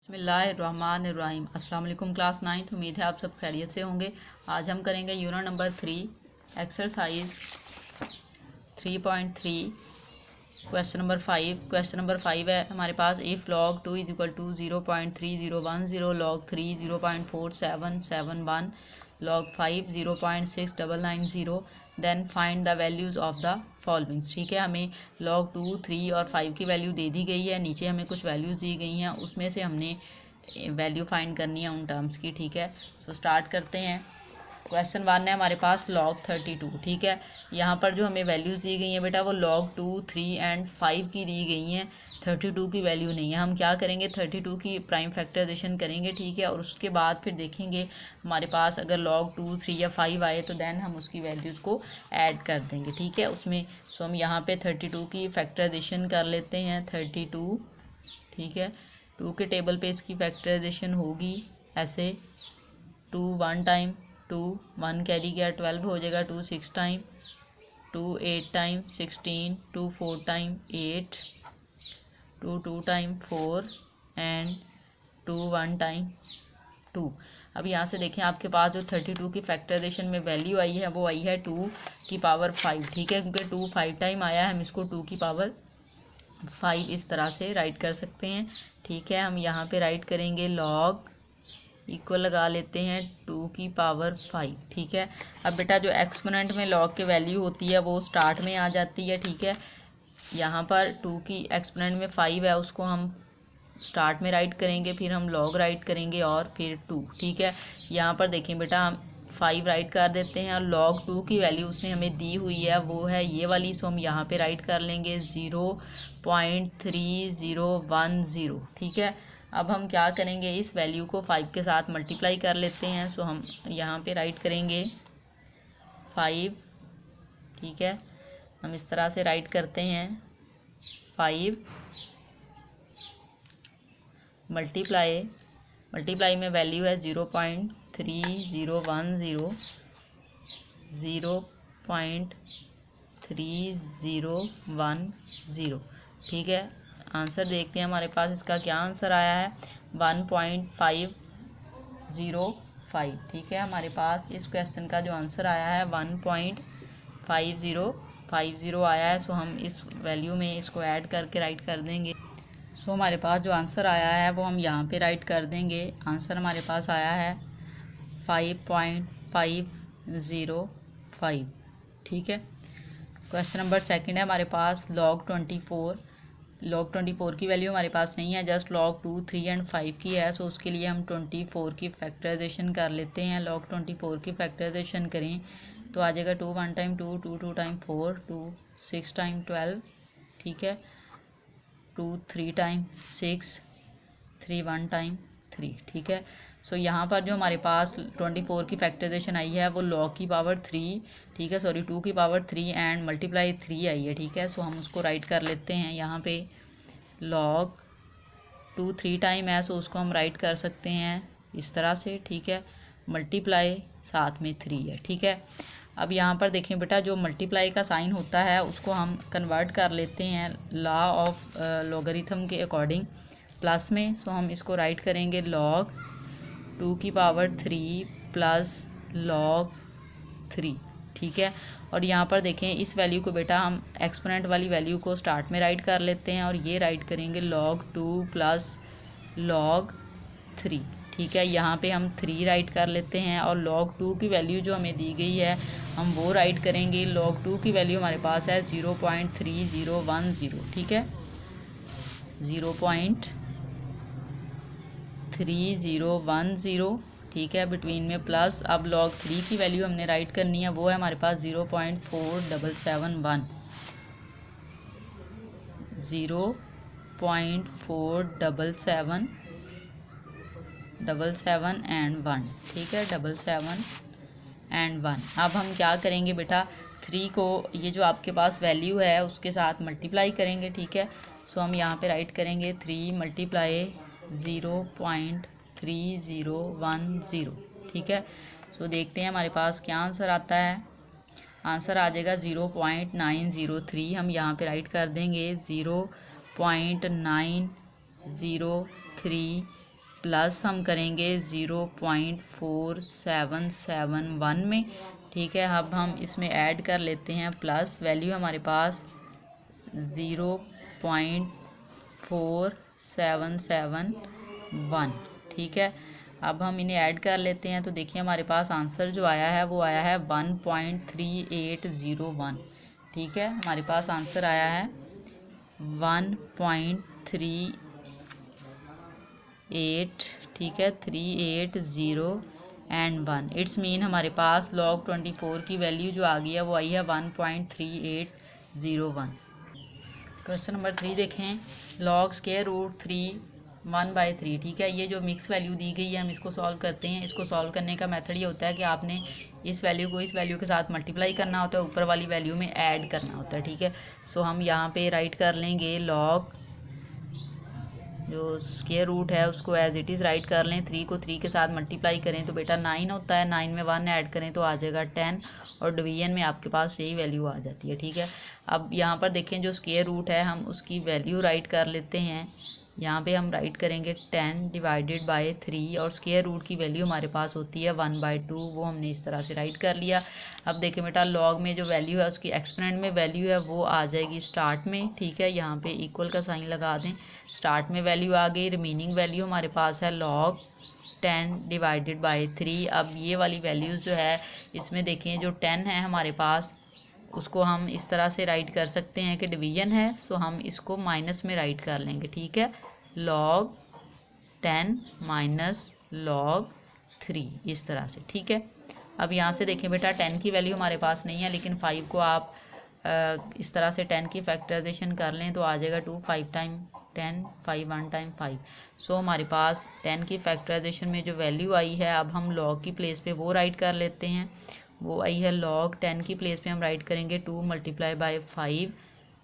बिस्मिल्लाहिर्रहमानिर्रहीम। अस्सलाम वालेकुम क्लास 9। उम्मीद है आप सब खैरियत से होंगे। आज हम करेंगे unit number 3 exercise 3.3 question number 5। Question number 5 है हमारे पास, if log 2 is equal to 0.3010, log 3 0.4771, log 5 0.6990, then find the values of the following. ठीक है, हमें log 2, 3 और 5 की वैल्यू दे दी गई है, नीचे हमें कुछ वैल्यूज़ दी गई हैं, उसमें से हमने वैल्यू फाइंड करनी है उन टर्म्स की। ठीक है, सो स्टार्ट करते हैं। क्वेश्चन 1 है हमारे पास log 32। ठीक है, यहाँ पर जो हमें वैल्यूज़ दी गई हैं बेटा वो log 2, 3 एंड 5 की दी गई हैं, 32 की वैल्यू नहीं है। हम क्या करेंगे, 32 की प्राइम फैक्टराइजेशन करेंगे। ठीक है, और उसके बाद फिर देखेंगे हमारे पास अगर log 2, 3 या 5 आए तो देन हम उसकी वैल्यूज़ को ऐड कर देंगे। ठीक है, उसमें सो हम यहाँ पे 32 की फैक्टराइजेशन कर लेते हैं, 32। ठीक है, 2 के टेबल पे इसकी फैक्टराइजेशन होगी ऐसे, 2 1 टाइम, 2 1 कैरी गया, 12 हो जाएगा, 2 6 time, 2 8 time 16, 2 4 time 8, 2 2 time 4 and 2 1 time 2। अब यहाँ से देखें आपके पास जो 32 की फैक्टराइजेशन में वैल्यू आई है वो आई है 2 की पावर 5। ठीक है, क्योंकि 2 5 टाइम आया है, हम इसको 2 की पावर 5 इस तरह से राइट कर सकते हैं। ठीक है, हम यहाँ पे राइट करेंगे लॉग इक्वल लगा लेते हैं 2 की पावर 5। ठीक है, अब बेटा जो एक्सपोनेंट में लॉग की वैल्यू होती है वो स्टार्ट में आ जाती है। ठीक है, यहाँ पर 2 की एक्सपोनेंट में 5 है, उसको हम स्टार्ट में राइट करेंगे, फिर हम लॉग राइट करेंगे और फिर 2। ठीक है, यहाँ पर देखें बेटा हम 5 राइट कर देते हैं और log 2 की वैल्यू उसने हमें दी हुई है वो है ये वाली, सो हम यहाँ पे राइट कर लेंगे 0.3010। ठीक है, अब हम क्या करेंगे, इस वैल्यू को 5 के साथ मल्टीप्लाई कर लेते हैं। सो हम यहाँ पे राइट करेंगे 5। ठीक है, हम इस तरह से राइट करते हैं 5 मल्टीप्लाई में वैल्यू है 0.3010, 0.3010। ठीक है, आंसर देखते हैं हमारे पास इसका क्या आंसर आया है, 1.505। ठीक है, हमारे पास इस क्वेश्चन का जो आंसर आया है 1.5050 आया है। सो हम इस वैल्यू में इसको ऐड करके राइट कर देंगे। सो हमारे पास जो आंसर आया है वो हम यहाँ पे राइट कर देंगे। आंसर हमारे पास आया है 5.505। ठीक है, क्वेश्चन नंबर 2 है हमारे पास log 24 की वैल्यू हमारे पास नहीं है, जस्ट log 2, 3 एंड 5 की है। सो उसके लिए हम 24 की फैक्टराइजेशन कर लेते हैं। log 24 की फैक्टराइजेशन करें तो आ जाएगा 2 1 टाइम 2, 2 2 टाइम 4, 2 6 टाइम 12। ठीक है, 2 3 टाइम 6, 3 1 टाइम 3। ठीक है, सो यहाँ पर जो हमारे पास 24 की फैक्टराइजेशन आई है वो log की पावर 3, ठीक है सॉरी 2 की पावर 3 एंड मल्टीप्लाई 3 आई है। ठीक है, सो हम उसको राइट कर लेते हैं यहाँ पे log 2 3 टाइम है, सो उसको हम राइट कर सकते हैं इस तरह से। ठीक है, मल्टीप्लाई साथ में 3 है। ठीक है, अब यहाँ पर देखें बेटा जो मल्टीप्लाई का साइन होता है उसको हम कन्वर्ट कर लेते हैं लॉ ऑफ लॉगरिथम के अकॉर्डिंग प्लस में। सो हम इसको राइट करेंगे log 2 की पावर 3 प्लस log 3। ठीक है, और यहाँ पर देखें इस वैल्यू को बेटा हम एक्सपोनेंट वाली वैल्यू को स्टार्ट में राइट कर लेते हैं और ये राइट करेंगे log 2 प्लस log 3। ठीक है, यहाँ पे हम 3 राइट कर लेते हैं और log 2 की वैल्यू जो हमें दी गई है हम वो राइट करेंगे। log 2 की वैल्यू हमारे पास है 0.3010। ठीक है, 0.3010। ठीक है, बिटवीन में प्लस। अब log 3 की वैल्यू हमने राइट करनी है, वो है हमारे पास 0.4771, 0.477 एंड 1। ठीक है, 77 एंड 1। अब हम क्या करेंगे बेटा, 3 को ये जो आपके पास वैल्यू है उसके साथ मल्टीप्लाई करेंगे। ठीक है, सो हम यहाँ पे राइट करेंगे 3 मल्टीप्लाई 0.3010। ठीक है, सो देखते हैं हमारे पास क्या आंसर आता है। आंसर आ जाएगा 0.903। हम यहाँ पे राइट कर देंगे 0.903 प्लस हम करेंगे 0.4771 में, ठीक है। अब हम इसमें ऐड कर लेते हैं प्लस, वैल्यू हमारे पास 0.4771, ठीक है। अब हम इन्हें ऐड कर लेते हैं तो देखिए हमारे पास आंसर जो आया है वो आया है 1.3801, ठीक है। हमारे पास आंसर आया है 1.38, ठीक है, 380 इट्स मीन हमारे पास log 24 की वैल्यू जो आ गई है वो आई है 1.3801। क्वेश्चन नंबर 3 देखें, log स्क्वायर रूट 3 1/3, ठीक है। ये जो मिक्स वैल्यू दी गई है हम इसको सॉल्व करते हैं। इसको सॉल्व करने का मेथड ये होता है कि आपने इस वैल्यू को इस वैल्यू के साथ मल्टीप्लाई करना होता है, ऊपर वाली वैल्यू में ऐड करना होता है, ठीक है। सो हम यहाँ पे राइट कर लेंगे log जो स्क्वायर रूट है उसको एज इट इज़ राइट कर लें। 3 को 3 के साथ मल्टीप्लाई करें तो बेटा 9 होता है, 9 में 1 ऐड करें तो आ जाएगा 10, और डिवीजन में आपके पास यही वैल्यू आ जाती है, ठीक है। अब यहाँ पर देखें जो स्क्वायर रूट है हम उसकी वैल्यू राइट कर लेते हैं। यहाँ पे हम राइट करेंगे 10 डिवाइडेड बाय 3, और स्क्वायर रूट की वैल्यू हमारे पास होती है 1/2, वो हमने इस तरह से राइट कर लिया। अब देखें बेटा लॉग में जो वैल्यू है उसकी एक्सपोनेंट में वैल्यू है वो आ जाएगी स्टार्ट में, ठीक है। यहाँ पे इक्वल का साइन लगा दें, स्टार्ट में वैल्यू आ गई, रिमेनिंग वैल्यू हमारे पास है log 10 डिवाइडेड बाय 3। अब ये वाली वैल्यूज़ जो है इसमें देखें जो 10 है हमारे पास उसको हम इस तरह से राइट कर सकते हैं कि डिवीजन है, सो हम इसको माइनस में राइट कर लेंगे, ठीक है। log 10 माइनस log 3 इस तरह से, ठीक है। अब यहाँ से देखें बेटा 10 की वैल्यू हमारे पास नहीं है, लेकिन 5 को आप इस तरह से 10 की फैक्टराइजेशन कर लें तो आ जाएगा 2 5 टाइम 10 5 1 टाइम 5। सो हमारे पास 10 की फैक्टराइजेशन में जो वैल्यू आई है अब हम log की प्लेस पे वो राइट कर लेते हैं। वो आई है log 10 की प्लेस पे हम राइट करेंगे 2 मल्टीप्लाई बाय 5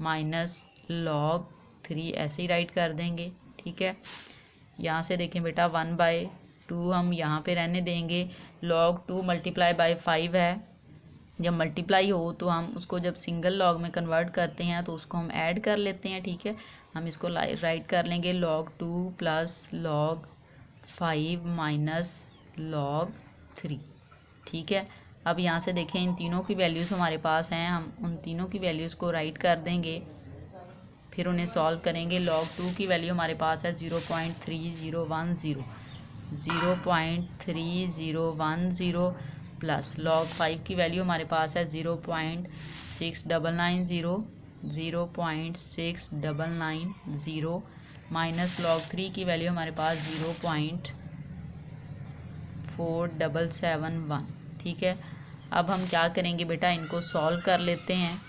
माइनस log 3, ऐसे ही राइट कर देंगे, ठीक है। यहाँ से देखें बेटा 1/2 हम यहाँ पे रहने देंगे, log 2 मल्टीप्लाई बाय 5 है, जब मल्टीप्लाई हो तो हम उसको जब सिंगल लॉग में कन्वर्ट करते हैं तो उसको हम ऐड कर लेते हैं, ठीक है। हम इसको राइट कर लेंगे log 2 plus log 5 minus log 3, ठीक है। अब यहाँ से देखें इन तीनों की वैल्यूज़ हमारे पास हैं, हम उन तीनों की वैल्यूज़ को राइट कर देंगे, फिर उन्हें सॉल्व करेंगे। log 2 की वैल्यू हमारे पास है 0.3010, 0.3010 प्लस log 5 की वैल्यू हमारे पास है 0.6990, 0.6990 माइनस log 3 की वैल्यू हमारे पास 0.4771, ठीक है। अब हम क्या करेंगे बेटा इनको सॉल्व कर लेते हैं।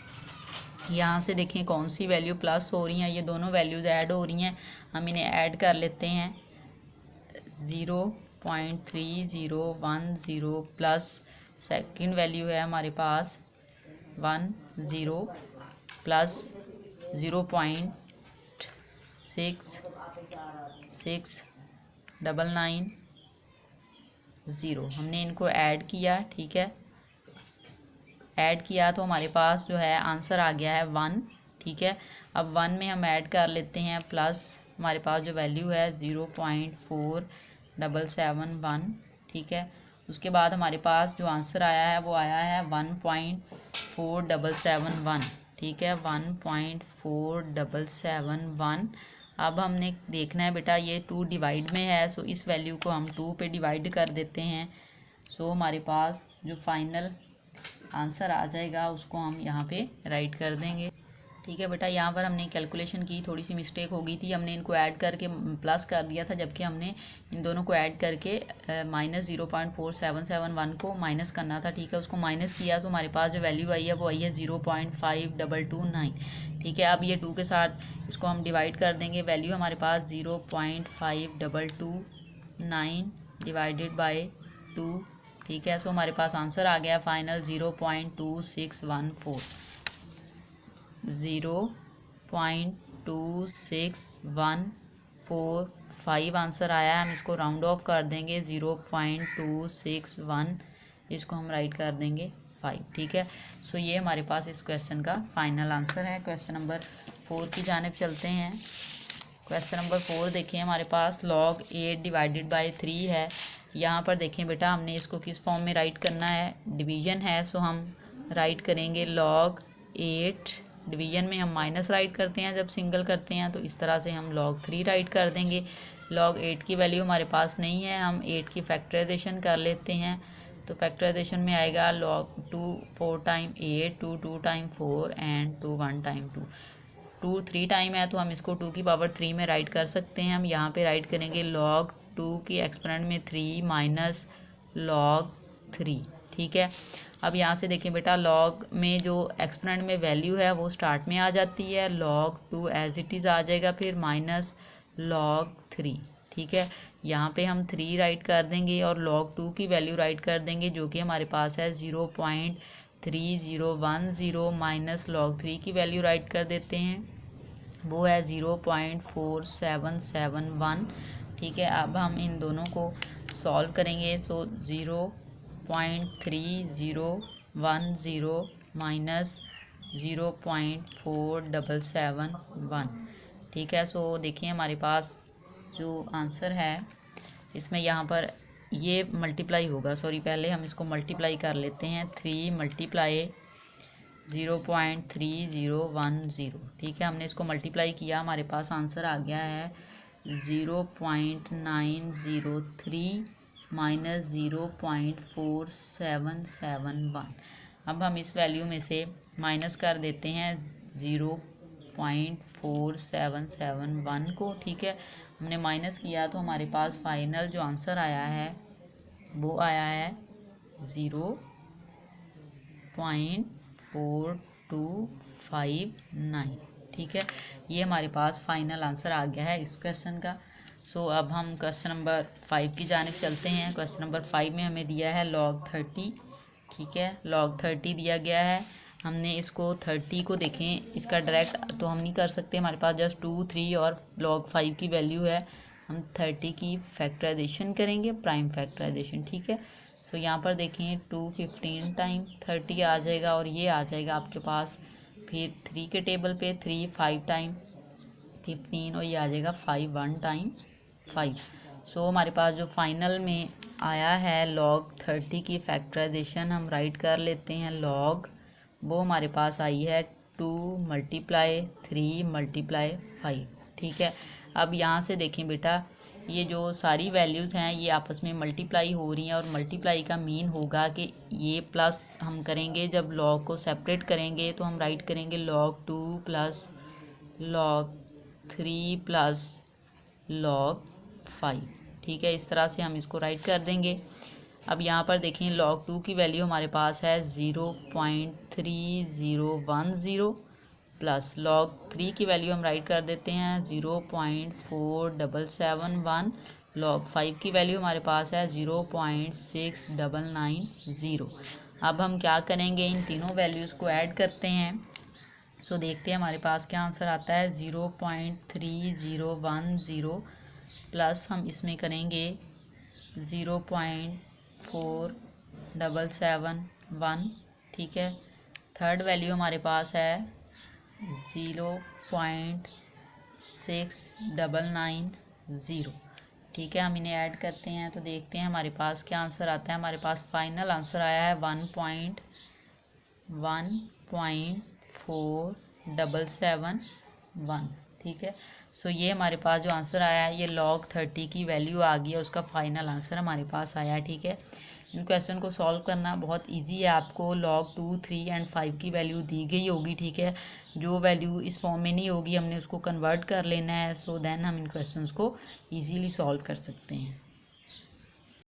यहाँ से देखें कौन सी वैल्यू प्लस हो रही हैं, ये दोनों वैल्यूज़ ऐड हो रही हैं, हम इन्हें ऐड कर लेते हैं। 0.3010 प्लस सेकंड वैल्यू है हमारे पास 10 प्लस 0.6699, हमने इनको ऐड किया, ठीक है। ऐड किया तो हमारे पास जो है आंसर आ गया है 1, ठीक है। अब 1 में हम ऐड कर लेते हैं प्लस हमारे पास जो वैल्यू है 0.4771, ठीक है। उसके बाद हमारे पास जो आंसर आया है वो आया है 1.4771, ठीक है, 1.4771। अब हमने देखना है बेटा ये 2 डिवाइड में है, सो इस वैल्यू को हम 2 पे डिवाइड कर देते हैं। सो हमारे पास जो फाइनल आंसर आ जाएगा उसको हम यहाँ पे राइट कर देंगे, ठीक है बेटा। यहाँ पर हमने कैलकुलेशन की, थोड़ी सी मिस्टेक हो गई थी, हमने इनको ऐड करके प्लस कर दिया था, जबकि हमने इन दोनों को ऐड करके माइनस 0.4771 को माइनस करना था, ठीक है। उसको माइनस किया तो हमारे पास जो वैल्यू आई है वो आई है 0.5229, ठीक है। अब ये 2 के साथ इसको हम डिवाइड कर देंगे, वैल्यू हमारे पास 0.5229 डिवाइडेड बाई 2, ठीक है। सो हमारे पास आंसर आ गया फाइनल 0.2614, 0.26145 आंसर आया है। हम इसको राउंड ऑफ कर देंगे 0.261, इसको हम राइट कर देंगे 5, ठीक है। सो ये हमारे पास इस क्वेश्चन का फाइनल आंसर है। क्वेश्चन नंबर 4 की जानिब चलते हैं। क्वेश्चन नंबर 4 देखिए हमारे पास log 8 डिवाइडेड बाई 3 है। यहाँ पर देखें बेटा हमने इसको किस फॉर्म में राइट करना है, डिवीजन है, सो हम राइट करेंगे log 8। डिवीजन में हम माइनस राइट करते हैं जब सिंगल करते हैं, तो इस तरह से हम log 3 राइट कर देंगे। log 8 की वैल्यू हमारे पास नहीं है, हम 8 की फैक्टराइजेशन कर लेते हैं। तो फैक्टराइजेशन में आएगा log 2 4 time 8, 2 time 4 and 2 1 time 2। 2 3 time है तो हम इसको 2 की पावर 3 में राइट कर सकते हैं। हम यहाँ पे राइट करेंगे log 2 की एक्सपोनेंट में 3 माइनस log 3। ठीक है, अब यहाँ से देखें बेटा log में जो एक्सपोनेंट में वैल्यू है वो स्टार्ट में आ जाती है, log 2 एज इट इज़ आ जाएगा, फिर माइनस log 3। ठीक है, यहाँ पे हम 3 राइट कर देंगे और log 2 की वैल्यू राइट कर देंगे जो कि हमारे पास है 0.3010 माइनस log 3 की वैल्यू राइट कर देते हैं, वो है 0.4771। ठीक है, अब हम इन दोनों को सॉल्व करेंगे। सो 0.3010 माइनस 0.4771। ठीक है, सो देखिए हमारे पास जो आंसर है इसमें यहाँ पर ये मल्टीप्लाई होगा, सॉरी पहले हम इसको मल्टीप्लाई कर लेते हैं। 3 मल्टीप्लाई 0.3010। ठीक है, हमने इसको मल्टीप्लाई किया, हमारे पास आंसर आ गया है 0.903 माइनस 0.4771। अब हम इस वैल्यू में से माइनस कर देते हैं 0.4771 को। ठीक है, हमने माइनस किया तो हमारे पास फाइनल जो आंसर आया है वो आया है 0.4259। ठीक है, ये हमारे पास फाइनल आंसर आ गया है इस क्वेश्चन का। सो अब हम क्वेश्चन नंबर 5 की जानिब चलते हैं। क्वेश्चन नंबर 5 में हमें दिया है log 30। ठीक है, log 30 दिया गया है, हमने इसको 30 को देखें, इसका डायरेक्ट तो हम नहीं कर सकते, हमारे पास जस्ट 2 3 और log 5 की वैल्यू है। हम 30 की फैक्टराइजेशन करेंगे, प्राइम फैक्टराइजेशन। ठीक है, सो यहाँ पर देखें 2 15 टाइम 30 आ जाएगा और ये आ जाएगा आपके पास फिर 3 के टेबल पे 3 5 टाइम 15 और ये आ जाएगा 5 1 टाइम 5। सो हमारे पास जो फाइनल में आया है log 30 की फैक्टराइजेशन हम राइट कर लेते हैं। log वो हमारे पास आई है 2 मल्टीप्लाई 3 मल्टीप्लाई 5। ठीक है, अब यहाँ से देखें बेटा ये जो सारी वैल्यूज़ हैं ये आपस में मल्टीप्लाई हो रही हैं, और मल्टीप्लाई का मीन होगा कि ये प्लस हम करेंगे, जब log को सेपरेट करेंगे तो हम राइट करेंगे log 2 plus log 3 plus log 5। ठीक है, इस तरह से हम इसको राइट कर देंगे। अब यहाँ पर देखें log 2 की वैल्यू हमारे पास है 0.3010 प्लस log 3 की वैल्यू हम राइट कर देते हैं 0.4771। log 5 की वैल्यू हमारे पास है 0.6990। अब हम क्या करेंगे, इन तीनों वैल्यूज़ को ऐड करते हैं। सो देखते हैं हमारे पास क्या आंसर आता है 0.3010 प्लस हम इसमें करेंगे 0.4771। ठीक है, थर्ड वैल्यू हमारे पास है 0.6990। ठीक है, हम इन्हें ऐड करते हैं तो देखते हैं हमारे पास क्या आंसर आता है। हमारे पास फाइनल आंसर आया है 1.4771। ठीक है, सो ये हमारे पास जो आंसर आया है ये log 30 की वैल्यू आ गई है, उसका फाइनल आंसर हमारे पास आया। ठीक है, इन क्वेश्चन को सॉल्व करना बहुत इजी है, आपको log 2 3 एंड 5 की वैल्यू दी गई होगी। ठीक है, जो वैल्यू इस फॉर्म में नहीं होगी हमने उसको कन्वर्ट कर लेना है, सो देन हम इन क्वेश्चंस को इजीली सॉल्व कर सकते हैं।